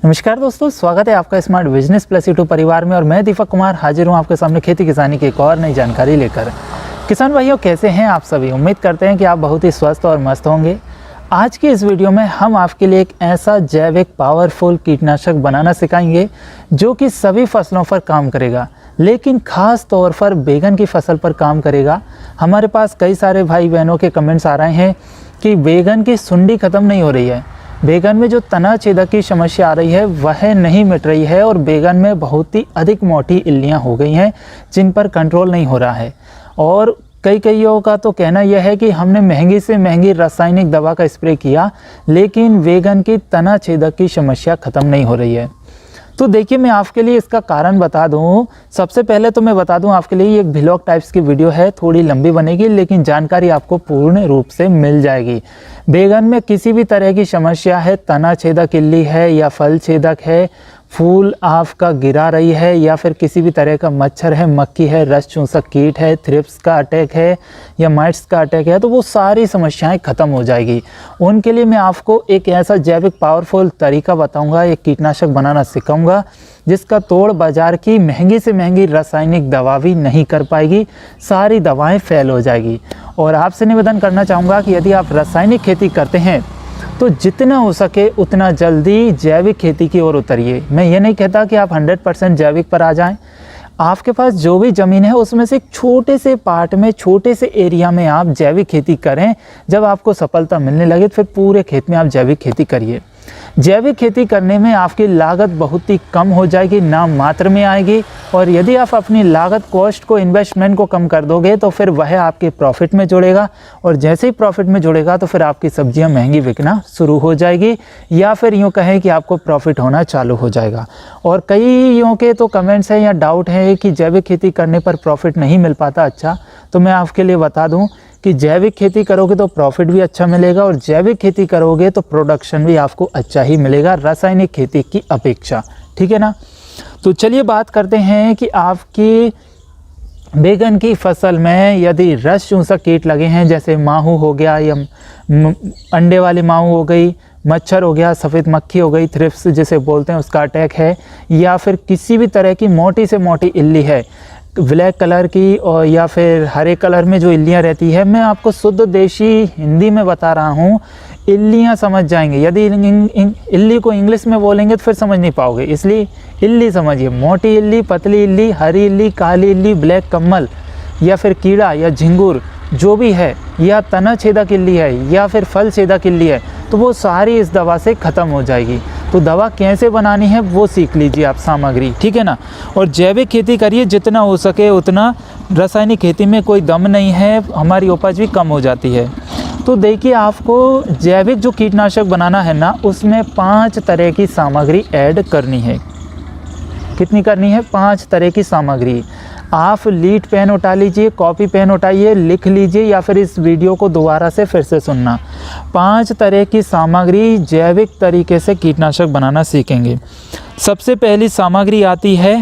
नमस्कार दोस्तों, स्वागत है आपका स्मार्ट बिजनेस प्लस यूट्यूब परिवार में। और मैं दीपक कुमार हाजिर हूँ आपके सामने खेती किसानी की एक और नई जानकारी लेकर। किसान भाइयों, कैसे हैं आप सभी? उम्मीद करते हैं कि आप बहुत ही स्वस्थ और मस्त होंगे। आज की इस वीडियो में हम आपके लिए एक ऐसा जैविक पावरफुल कीटनाशक बनाना सिखाएंगे जो कि सभी फसलों पर काम करेगा, लेकिन खास तौर पर बैगन की फसल पर काम करेगा। हमारे पास कई सारे भाई बहनों के कमेंट्स आ रहे हैं कि बैगन की सुंडी ख़त्म नहीं हो रही है, बैगन में जो तना छेदक की समस्या आ रही है वह नहीं मिट रही है और बैगन में बहुत ही अधिक मोटी इल्लियाँ हो गई हैं जिन पर कंट्रोल नहीं हो रहा है। और कईयों का तो कहना यह है कि हमने महंगी से महंगी रासायनिक दवा का स्प्रे किया, लेकिन बैगन की तना छेदक की समस्या ख़त्म नहीं हो रही है। तो देखिए, मैं आपके लिए इसका कारण बता दूं। सबसे पहले तो मैं बता दूं आपके लिए ये एक व्लॉग टाइप्स की वीडियो है, थोड़ी लंबी बनेगी लेकिन जानकारी आपको पूर्ण रूप से मिल जाएगी। बैगन में किसी भी तरह की समस्या है, तना छेदक इल्ली है या फल छेदक है, फूल आपका गिरा रही है या फिर किसी भी तरह का मच्छर है, मक्खी है, रस चूसक कीट है, थ्रिप्स का अटैक है या माइट्स का अटैक है, तो वो सारी समस्याएं खत्म हो जाएगी। उनके लिए मैं आपको एक ऐसा जैविक पावरफुल तरीका बताऊंगा, एक कीटनाशक बनाना सिखाऊंगा जिसका तोड़ बाजार की महंगी से महंगी रासायनिक दवा भी नहीं कर पाएगी, सारी दवाएं फेल हो जाएगी। और आपसे निवेदन करना चाहूँगा कि यदि आप रासायनिक खेती करते हैं तो जितना हो सके उतना जल्दी जैविक खेती की ओर उतरिए। मैं ये नहीं कहता कि आप 100% जैविक पर आ जाएं। आपके पास जो भी ज़मीन है उसमें से एक छोटे से पार्ट में, छोटे से एरिया में आप जैविक खेती करें। जब आपको सफलता मिलने लगे तो फिर पूरे खेत में आप जैविक खेती करिए। जैविक खेती करने में आपकी लागत बहुत ही कम हो जाएगी, नाम मात्र में आएगी। और यदि आप अपनी लागत कॉस्ट को, इन्वेस्टमेंट को कम कर दोगे तो फिर वह आपके प्रॉफिट में जुड़ेगा, और जैसे ही प्रॉफिट में जुड़ेगा तो फिर आपकी सब्जियां महंगी बिकना शुरू हो जाएगी, या फिर यूँ कहें कि आपको प्रॉफिट होना चालू हो जाएगा। और कईयों के तो कमेंट्स हैं या डाउट है कि जैविक खेती करने पर प्रॉफिट नहीं मिल पाता। अच्छा, तो मैं आपके लिए बता दूं कि जैविक खेती करोगे तो प्रॉफिट भी अच्छा मिलेगा, और जैविक खेती करोगे तो प्रोडक्शन भी आपको अच्छा ही मिलेगा रासायनिक खेती की अपेक्षा। ठीक है ना? तो चलिए बात करते हैं कि आपकी बैगन की फसल में यदि रस चूसक कीट लगे हैं, जैसे माहू हो गया या अंडे वाली माहू हो गई, मच्छर हो गया, सफ़ेद मक्खी हो गई, थ्रिप्स जिसे बोलते हैं उसका अटैक है, या फिर किसी भी तरह की मोटी से मोटी इल्ली है, ब्लैक कलर की और या फिर हरे कलर में जो इल्लियाँ रहती है, मैं आपको शुद्ध देशी हिंदी में बता रहा हूँ, इल्लियाँ समझ जाएंगे। यदि इल्ली को इंग्लिश में बोलेंगे तो फिर समझ नहीं पाओगे, इसलिए इल्ली समझिए। मोटी इल्ली, पतली इल्ली, हरी इल्ली, काली इल्ली, ब्लैक कम्मल या फिर कीड़ा या झिंगुर जो भी है, या तना छेदक इल्ली है या फिर फल छेदक इल्ली है, तो वो सारी इस दवा से ख़त्म हो जाएगी। तो दवा कैसे बनानी है वो सीख लीजिए आप, सामग्री। ठीक है ना? और जैविक खेती करिए जितना हो सके उतना। रासायनिक खेती में कोई दम नहीं है, हमारी उपज भी कम हो जाती है। तो देखिए, आपको जैविक जो कीटनाशक बनाना है ना, उसमें 5 तरह की सामग्री ऐड करनी है। कितनी करनी है? 5 तरह की सामग्री। आप लीड पेन उठा लीजिए, कॉपी पेन उठाइए, लिख लीजिए, या फिर इस वीडियो को दोबारा से फिर से सुनना। 5 तरह की सामग्री जैविक तरीके से कीटनाशक बनाना सीखेंगे। सबसे पहली सामग्री आती है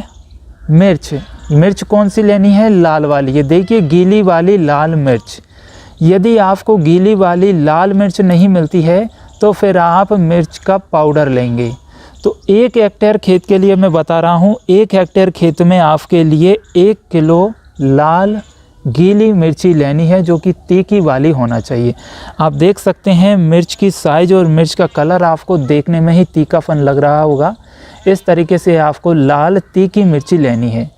मिर्च। मिर्च कौन सी लेनी है? लाल वाली। ये देखिए, गीली वाली लाल मिर्च। यदि आपको गीली वाली लाल मिर्च नहीं मिलती है तो फिर आप मिर्च का पाउडर लेंगे। तो 1 हेक्टेयर खेत के लिए मैं बता रहा हूँ, 1 हेक्टेयर खेत में आपके लिए 1 किलो लाल गीली मिर्ची लेनी है, जो कि तीखी वाली होना चाहिए। आप देख सकते हैं मिर्च की साइज़ और मिर्च का कलर आपको देखने में ही तीखापन लग रहा होगा। इस तरीके से आपको लाल तीखी मिर्ची लेनी है।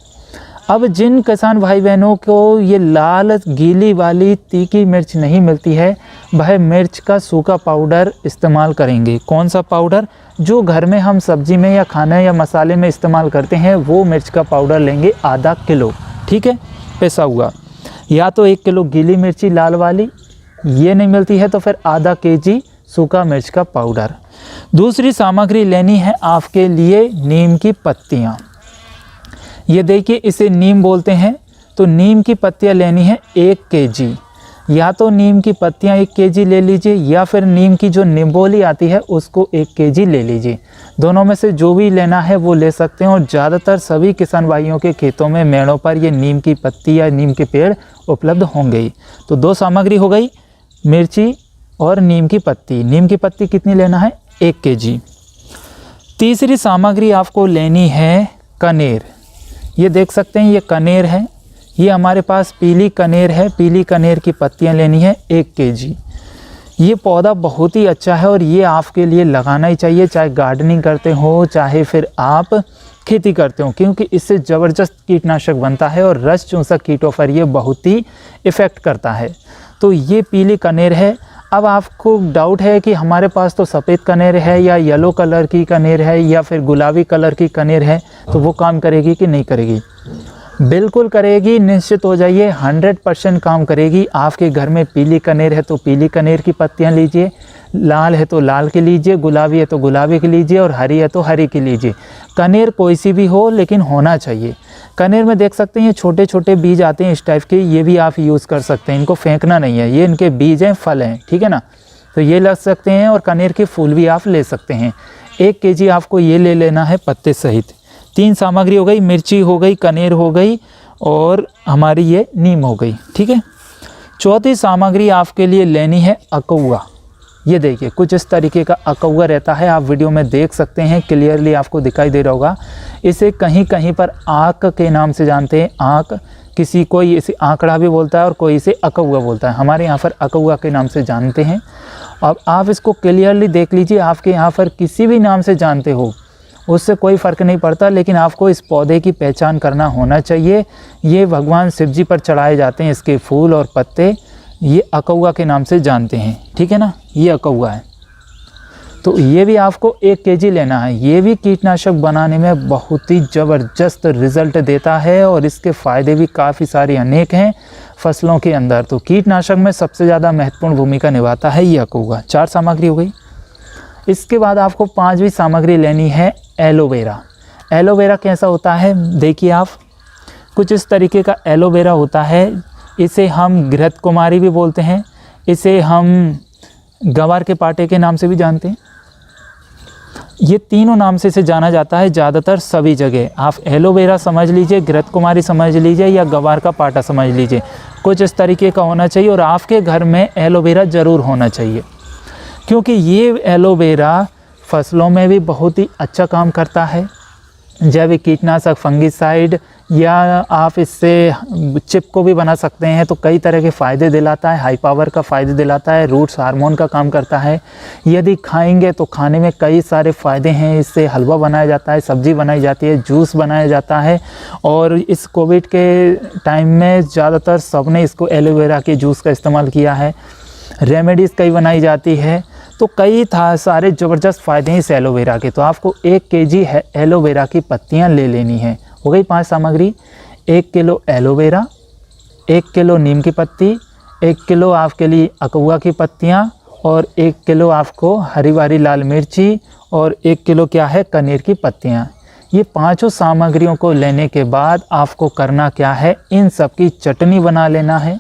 अब जिन किसान भाई बहनों को ये लाल गीली वाली तीखी मिर्च नहीं मिलती है, वह मिर्च का सूखा पाउडर इस्तेमाल करेंगे। कौन सा पाउडर? जो घर में हम सब्जी में या खाने या मसाले में इस्तेमाल करते हैं, वो मिर्च का पाउडर लेंगे आधा किलो। ठीक है? पैसा हुआ। या तो 1 किलो गीली मिर्ची लाल वाली, ये नहीं मिलती है तो फिर आधा केजी सूखा मिर्च का पाउडर। दूसरी सामग्री लेनी है आपके लिए नीम की पत्तियाँ। ये देखिए, इसे नीम बोलते हैं। तो नीम की पत्तियाँ लेनी है 1 केजी। या तो नीम की पत्तियाँ 1 केजी ले लीजिए, या फिर नीम की जो निम्बोली आती है उसको 1 केजी ले लीजिए। दोनों में से जो भी लेना है वो ले सकते हैं। और ज़्यादातर सभी किसान भाइयों के खेतों में, मेड़ों पर ये नीम की पत्ती या नीम के पेड़ उपलब्ध होंगे ही। तो 2 सामग्री हो गई, मिर्ची और नीम की पत्ती। नीम की पत्ती कितनी लेना है? 1 केजी। तीसरी सामग्री आपको लेनी है कनेर। ये देख सकते हैं, ये कनेर है, ये हमारे पास पीली कनेर है। पीली कनेर की पत्तियां लेनी है 1 kg। ये पौधा बहुत ही अच्छा है और ये आपके लिए लगाना ही चाहिए, चाहे गार्डनिंग करते हो चाहे फिर आप खेती करते हो, क्योंकि इससे ज़बरदस्त कीटनाशक बनता है और रस चूसक कीटों पर ये बहुत ही इफ़ेक्ट करता है। तो ये पीली कनेर है। अब आपको डाउट है कि हमारे पास तो सफ़ेद कनेर है या येलो कलर की कनेर है या फिर गुलाबी कलर की कनेर है, तो वो काम करेगी कि नहीं करेगी? बिल्कुल करेगी, निश्चित हो जाइए, 100% काम करेगी। आपके घर में पीली कनेर है तो पीली कनेर की पत्तियां लीजिए, लाल है तो लाल की लीजिए, गुलाबी है तो गुलाबी की लीजिए और हरी है तो हरी की लीजिए। कनेर कोई सी भी हो लेकिन होना चाहिए। कनेर में देख सकते हैं ये छोटे छोटे बीज आते हैं इस टाइप के, ये भी आप यूज़ कर सकते हैं, इनको फेंकना नहीं है, ये इनके बीज हैं, फल हैं, ठीक है ना। तो ये लग सकते हैं और कनेर के फूल भी आप ले सकते हैं। 1 kg आपको ये ले लेना है पत्ते सहित। 3 सामग्री हो गई, मिर्ची हो गई, कनेर हो गई और हमारी ये नीम हो गई, ठीक है। चौथी सामग्री आपके लिए लेनी है अकौआ। ये देखिए कुछ इस तरीके का अकौआ रहता है, आप वीडियो में देख सकते हैं, क्लियरली आपको दिखाई दे रहा होगा। इसे कहीं कहीं पर आक के नाम से जानते हैं, आक, किसी कोई इसे आंकड़ा भी बोलता है और कोई इसे अकौआ बोलता है। हमारे यहाँ पर अकौआ के नाम से जानते हैं। अब आप इसको क्लियरली देख लीजिए, आपके यहाँ पर किसी भी नाम से जानते हो उससे कोई फ़र्क नहीं पड़ता, लेकिन आपको इस पौधे की पहचान करना होना चाहिए। ये भगवान शिव जी पर चढ़ाए जाते हैं, इसके फूल और पत्ते ये अकौआ के नाम से जानते हैं, ठीक है ना। ये अकौआ है, तो ये भी आपको 1 kg लेना है। ये भी कीटनाशक बनाने में बहुत ही ज़बरदस्त रिज़ल्ट देता है और इसके फ़ायदे भी काफ़ी सारे अनेक हैं फसलों के अंदर। तो कीटनाशक में सबसे ज़्यादा महत्वपूर्ण भूमिका निभाता है ये अकौआ। 4 सामग्री हो गई। इसके बाद आपको 5वीं सामग्री लेनी है एलोवेरा। एलोवेरा कैसा होता है देखिए आप, कुछ इस तरीके का एलोवेरा होता है। इसे हम घृत कुमारी भी बोलते हैं, इसे हम गवार के पाटे के नाम से भी जानते हैं। ये तीनों नाम से इसे जाना जाता है ज़्यादातर सभी जगह। आप एलोवेरा समझ लीजिए, घृत कुमारी समझ लीजिए या गवार का पाटा समझ लीजिए, कुछ इस तरीके का होना चाहिए। और आपके घर में एलोवेरा ज़रूर होना चाहिए, क्योंकि ये एलोवेरा फसलों में भी बहुत ही अच्छा काम करता है। जैविक कीटनाशक, फंगिसाइड, या आप इससे चिप को भी बना सकते हैं, तो कई तरह के फ़ायदे दिलाता है। हाई पावर का फ़ायदे दिलाता है, रूट्स हार्मोन का काम करता है। यदि खाएंगे तो खाने में कई सारे फ़ायदे हैं। इससे हलवा बनाया जाता है, सब्ज़ी बनाई जाती है, जूस बनाया जाता है। और इस कोविड के टाइम में ज़्यादातर सबने इसको एलोवेरा के जूस का इस्तेमाल किया है। रेमेडीज़ कई बनाई जाती है, तो कई सारे ज़बरदस्त फ़ायदे हैं इस एलोवेरा के। तो आपको 1 kg है एलोवेरा की पत्तियां ले लेनी है। हो गई 5 सामग्री। 1 किलो एलोवेरा, 1 किलो नीम की पत्ती, 1 किलो आपके लिए अकौआ की पत्तियां और 1 किलो आपको हरी वाली लाल मिर्ची और 1 किलो क्या है कनेर की पत्तियां। ये 5 सामग्रियों को लेने के बाद आपको करना क्या है, इन सब की चटनी बना लेना है।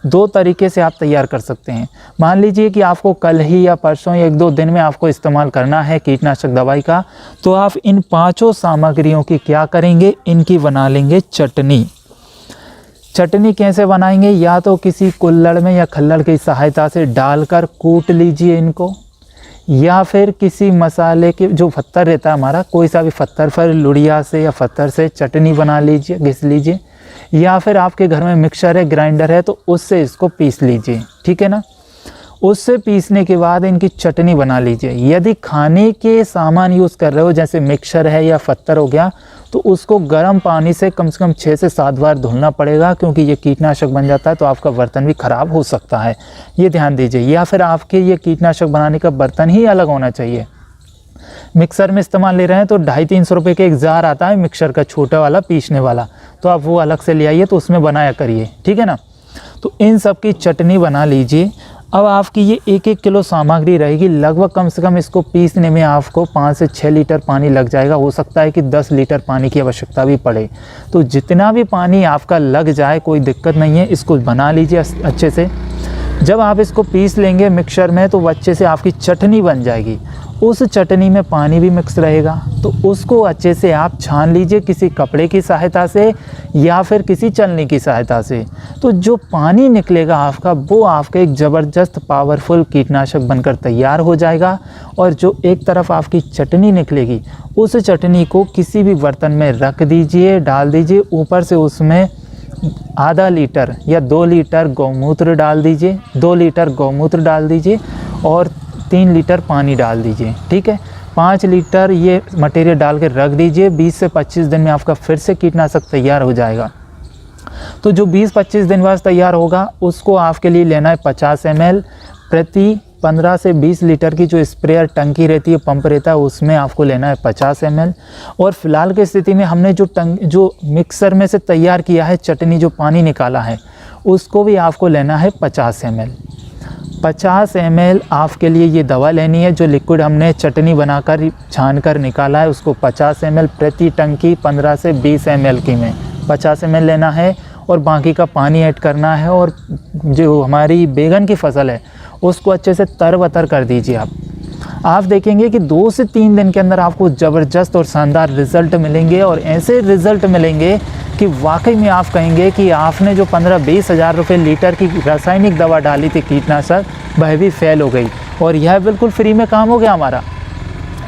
2 तरीके से आप तैयार कर सकते हैं। मान लीजिए कि आपको कल ही या परसों या 1-2 दिन में आपको इस्तेमाल करना है कीटनाशक दवाई का, तो आप इन 5 सामग्रियों की क्या करेंगे, इनकी बना लेंगे चटनी। चटनी कैसे बनाएंगे, या तो किसी कुल्हड़ में या खल्लड़ की सहायता से डालकर कूट लीजिए इनको, या फिर किसी मसाले के जो पत्थर रहता है हमारा, कोई सा भी पत्थर पर लुड़िया से या पत्थर से चटनी बना लीजिए, घिस लीजिए, या फिर आपके घर में मिक्सर है, ग्राइंडर है, तो उससे इसको पीस लीजिए, ठीक है ना। उससे पीसने के बाद इनकी चटनी बना लीजिए। यदि खाने के सामान यूज़ कर रहे हो, जैसे मिक्सर है या पत्थर हो गया, तो उसको गर्म पानी से कम 6 से 7 बार धुलना पड़ेगा, क्योंकि ये कीटनाशक बन जाता है तो आपका बर्तन भी ख़राब हो सकता है, ये ध्यान दीजिए। या फिर आपके ये कीटनाशक बनाने का बर्तन ही अलग होना चाहिए। मिक्सर में इस्तेमाल ले रहे हैं तो 250-300 रुपये के एक जार आता है मिक्सर का, छोटा वाला पीसने वाला, तो आप वो अलग से ले आइए, तो उसमें बनाया करिए, ठीक है ना। तो इन सब की चटनी बना लीजिए। अब आपकी ये 1-1 किलो सामग्री रहेगी, लगभग कम से कम इसको पीसने में आपको 5 से 6 लीटर पानी लग जाएगा। हो सकता है कि 10 लीटर पानी की आवश्यकता भी पड़े, तो जितना भी पानी आपका लग जाए कोई दिक्कत नहीं है। इसको बना लीजिए अच्छे से। जब आप इसको पीस लेंगे मिक्सर में, तो अच्छे से आपकी चटनी बन जाएगी। उस चटनी में पानी भी मिक्स रहेगा, तो उसको अच्छे से आप छान लीजिए किसी कपड़े की सहायता से या फिर किसी छलनी की सहायता से। तो जो पानी निकलेगा आपका, वो आपका एक ज़बरदस्त पावरफुल कीटनाशक बनकर तैयार हो जाएगा। और जो एक तरफ आपकी चटनी निकलेगी, उस चटनी को किसी भी बर्तन में रख दीजिए, डाल दीजिए, ऊपर से उसमें आधा लीटर या 2 लीटर गौमूत्र डाल दीजिए, 2 लीटर गौमूत्र डाल दीजिए और 3 लीटर पानी डाल दीजिए। ठीक है, 5 लीटर ये मटेरियल डाल के रख दीजिए। 20 से 25 दिन में आपका फिर से कीटनाशक तैयार हो जाएगा। तो जो 20-25 दिन बाद तैयार होगा, उसको आपके लिए लेना है 50 ml प्रति 15 से 20 लीटर की जो स्प्रेयर टंकी रहती है, पंप रहता है, उसमें आपको लेना है 50 ml। और फिलहाल की स्थिति में हमने जो मिक्सर में से तैयार किया है चटनी, जो पानी निकाला है, उसको भी आपको लेना है 50 ml। 50 ml आपके लिए ये दवा लेनी है। जो लिक्विड हमने चटनी बनाकर छान कर निकाला है, उसको 50 ml प्रति टंकी 15 से 20 ml की में 50 ml लेना है और बाकी का पानी ऐड करना है। और जो हमारी बैगन की फसल है, उसको अच्छे से तरबतर कर दीजिए। आप देखेंगे कि 2 से 3 दिन के अंदर आपको ज़बरदस्त और शानदार रिज़ल्ट मिलेंगे। और ऐसे रिज़ल्ट मिलेंगे कि वाकई में आप कहेंगे कि आपने जो 15-20 हज़ार रुपये लीटर की रासायनिक दवा डाली थी कीटनाशक, वह भी फेल हो गई और यह बिल्कुल फ्री में काम हो गया हमारा।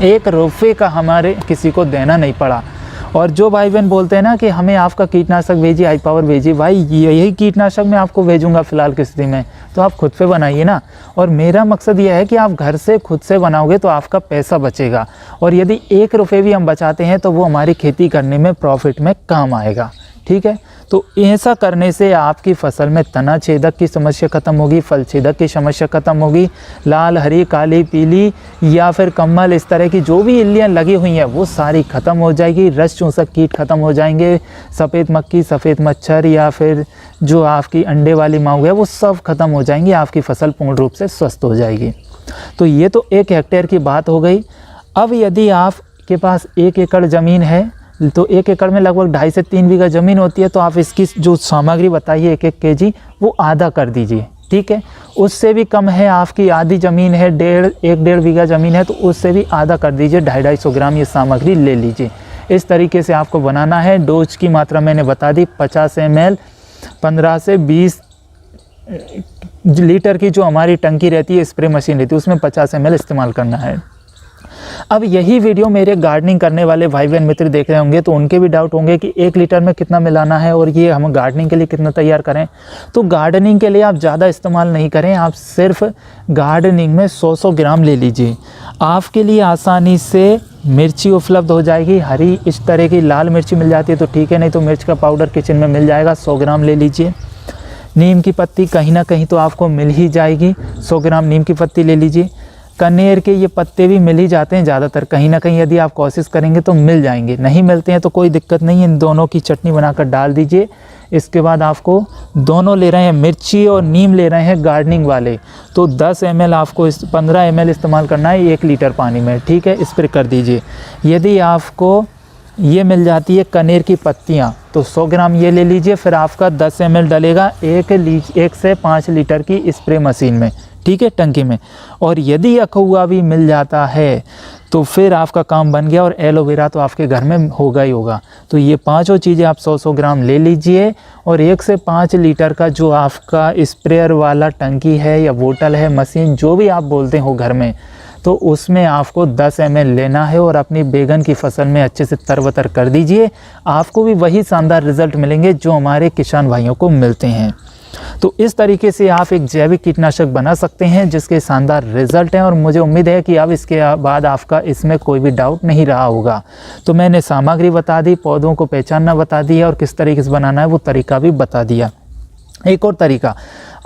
1 रुपये का हमारे किसी को देना नहीं पड़ा। और जो भाई बहन बोलते हैं ना कि हमें आपका कीटनाशक भेजिए, हाई पावर भेजिए, भाई यही कीटनाशक मैं आपको भेजूंगा फ़िलहाल की स्थिति में, तो आप खुद पे बनाइए ना। और मेरा मकसद यह है कि आप घर से खुद से बनाओगे तो आपका पैसा बचेगा। और यदि 1 रुपये भी हम बचाते हैं तो वो हमारी खेती करने में प्रॉफिट में काम आएगा। ठीक है, तो ऐसा करने से आपकी फसल में तना छेदक की समस्या खत्म होगी, फल छेदक की समस्या खत्म होगी, लाल, हरी, काली, पीली या फिर कम्मल, इस तरह की जो भी इल्लियाँ लगी हुई हैं वो सारी ख़त्म हो जाएगी। रस चूसक कीट खत्म हो जाएंगे, सफ़ेद मक्खी, सफ़ेद मच्छर या फिर जो आपकी अंडे वाली माऊ है, वो सब खत्म हो जाएंगी। आपकी फसल पूर्ण रूप से स्वस्थ हो जाएगी। तो ये तो 1 हेक्टेयर की बात हो गई। अब यदि आपके पास 1 एकड़ ज़मीन है, तो 1 एकड़ में लगभग 2.5 से 3 बीघा ज़मीन होती है, तो आप इसकी जो सामग्री बताइए 1-1 kg, वो आधा कर दीजिए। ठीक है, उससे भी कम है, आपकी आधी ज़मीन है, 1.5 बीघा ज़मीन है, तो उससे भी आधा कर दीजिए, 250-250 ग्राम ये सामग्री ले लीजिए। इस तरीके से आपको बनाना है। डोज की मात्रा मैंने बता दी, 50 ml 15 से 20 लीटर की जो हमारी टंकी रहती है, स्प्रे मशीन रहती है, उसमें 50 ml इस्तेमाल करना है। अब यही वीडियो मेरे गार्डनिंग करने वाले भाई बहन मित्र देख रहे होंगे, तो उनके भी डाउट होंगे कि 1 लीटर में कितना मिलाना है और ये हम गार्डनिंग के लिए कितना तैयार करें। तो गार्डनिंग के लिए आप ज़्यादा इस्तेमाल नहीं करें, आप सिर्फ गार्डनिंग में 100-100 ग्राम ले लीजिए। आपके लिए आसानी से मिर्ची उपलब्ध हो जाएगी। हरी इस तरह की लाल मिर्ची मिल जाती है तो ठीक है, नहीं तो मिर्च का पाउडर किचन में मिल जाएगा, 100 ग्राम ले लीजिए। नीम की पत्ती कहीं ना कहीं तो आपको मिल ही जाएगी, 100 ग्राम नीम की पत्ती ले लीजिए। कनेर के ये पत्ते भी मिल ही जाते हैं ज़्यादातर, कहीं ना कहीं यदि आप कोशिश करेंगे तो मिल जाएंगे। नहीं मिलते हैं तो कोई दिक्कत नहीं है, इन दोनों की चटनी बनाकर डाल दीजिए। इसके बाद आपको दोनों ले रहे हैं, मिर्ची और नीम ले रहे हैं गार्डनिंग वाले, तो 10 ml आपको 15 ml इस्तेमाल करना है 1 लीटर पानी में। ठीक है, स्प्रे कर दीजिए। यदि आपको ये मिल जाती है कनेर की पत्तियाँ, तो 100 ग्राम ये ले लीजिए। फिर आपका 10 ml डलेगा 1 से 5 लीटर की स्प्रे मशीन में, ठीक है, टंकी में। और यदि अखुआ भी मिल जाता है तो फिर आपका काम बन गया। और एलोवेरा तो आपके घर में होगा ही होगा। तो ये 5 चीज़ें आप 100-100 ग्राम ले लीजिए। और 1 से 5 लीटर का जो आपका स्प्रेयर वाला टंकी है या बोतल है, मशीन, जो भी आप बोलते हो घर में, तो उसमें आपको 10 ml लेना है और अपनी बैगन की फसल में अच्छे से तरबतर कर दीजिए। आपको भी वही शानदार रिज़ल्ट मिलेंगे जो हमारे किसान भाइयों को मिलते हैं। तो इस तरीके से आप एक जैविक कीटनाशक बना सकते हैं जिसके शानदार रिजल्ट हैं। और मुझे उम्मीद है कि अब इसके बाद आपका इसमें कोई भी डाउट नहीं रहा होगा। तो मैंने सामग्री बता दी, पौधों को पहचानना बता दिया और किस तरीके से बनाना है वो तरीका भी बता दिया। एक और तरीका,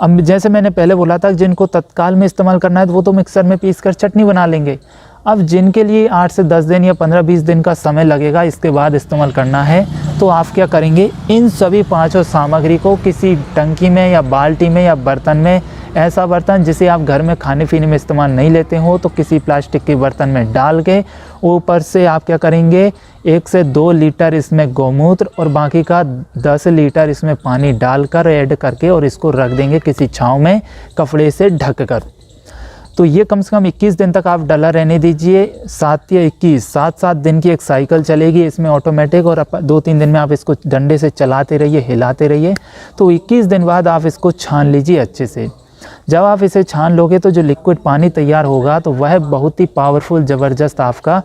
अब जैसे मैंने पहले बोला था, जिनको तत्काल में इस्तेमाल करना है तो वो तो मिक्सर में पीसकर चटनी बना लेंगे। अब जिनके लिए 8 से 10 दिन या 15-20 दिन का समय लगेगा इसके बाद इस्तेमाल करना है, तो आप क्या करेंगे, इन सभी 5 सामग्री को किसी टंकी में या बाल्टी में या बर्तन में, ऐसा बर्तन जिसे आप घर में खाने पीने में इस्तेमाल नहीं लेते हो, तो किसी प्लास्टिक के बर्तन में डाल के ऊपर से आप क्या करेंगे, 1 से 2 लीटर इसमें गौमूत्र और बाकी का 10 लीटर इसमें पानी डालकर ऐड करके और इसको रख देंगे किसी छाँव में कपड़े से ढक कर। तो ये कम से कम 21 दिन तक आप डला रहने दीजिए। 7 या 21 7 दिन की एक साइकिल चलेगी इसमें ऑटोमेटिक, और 2-3 दिन में आप इसको डंडे से चलाते रहिए, हिलाते रहिए। तो 21 दिन बाद आप इसको छान लीजिए अच्छे से। जब आप इसे छान लोगे तो जो लिक्विड पानी तैयार होगा तो वह बहुत ही पावरफुल ज़बरदस्त आपका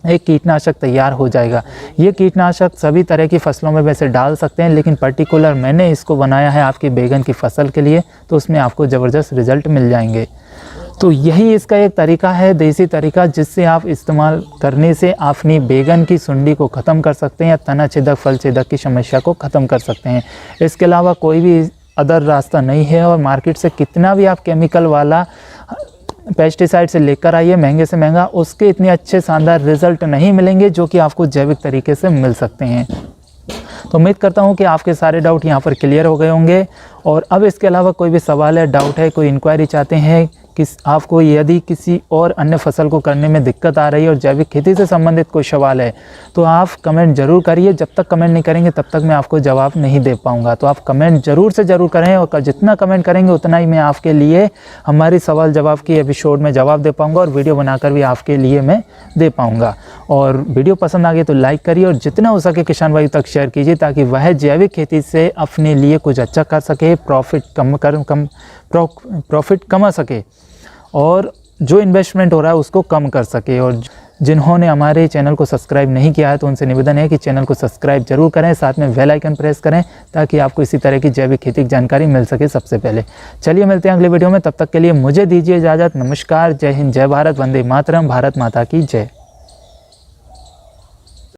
एक कीटनाशक तैयार हो जाएगा। ये कीटनाशक सभी तरह की फसलों में वैसे डाल सकते हैं, लेकिन पर्टिकुलर मैंने इसको बनाया है आपकी बैगन की फसल के लिए, तो उसमें आपको ज़बरदस्त रिज़ल्ट मिल जाएंगे। तो यही इसका एक तरीका है, देसी तरीका, जिससे आप इस्तेमाल करने से अपनी बैगन की सुंडी को ख़त्म कर सकते हैं या तना छेदक फल छेदक की समस्या को ख़त्म कर सकते हैं। इसके अलावा कोई भी अदर रास्ता नहीं है। और मार्केट से कितना भी आप केमिकल वाला पेस्टिसाइड से लेकर आइए महंगे से महंगा, उसके इतने अच्छे शानदार रिज़ल्ट नहीं मिलेंगे जो कि आपको जैविक तरीके से मिल सकते हैं। तो उम्मीद करता हूँ कि आपके सारे डाउट यहाँ पर क्लियर हो गए होंगे। और अब इसके अलावा कोई भी सवाल है, डाउट है, कोई इंक्वायरी चाहते हैं कि आपको यदि किसी और अन्य फसल को करने में दिक्कत आ रही है और जैविक खेती से संबंधित कोई सवाल है, तो आप कमेंट ज़रूर करिए। जब तक कमेंट नहीं करेंगे तब तक मैं आपको जवाब नहीं दे पाऊँगा। तो आप कमेंट ज़रूर से ज़रूर करें, और जितना कमेंट करेंगे उतना ही मैं आपके लिए हमारी सवाल जवाब की एपिसोड में जवाब दे पाऊँगा, और वीडियो बनाकर भी आपके लिए मैं दे पाऊँगा। और वीडियो पसंद आ गई तो लाइक करिए, और जितना हो सके किसान भाई तक शेयर कीजिए, ताकि वह जैविक खेती से अपने लिए कुछ अच्छा कर सके, प्रॉफिट कमा सके, और जो इन्वेस्टमेंट हो रहा है उसको कम कर सके। और जिन्होंने हमारे चैनल को सब्सक्राइब नहीं किया है तो उनसे निवेदन है कि चैनल को सब्सक्राइब जरूर करें, साथ में बेल आइकन प्रेस करें, ताकि आपको इसी तरह की जैविक खेती की जानकारी मिल सके सबसे पहले। चलिए मिलते हैं अगले वीडियो में, तब तक के लिए मुझे दीजिए इजाज़त। नमस्कार, जय हिंद, जय भारत, वंदे मातरम, भारत माता की जय।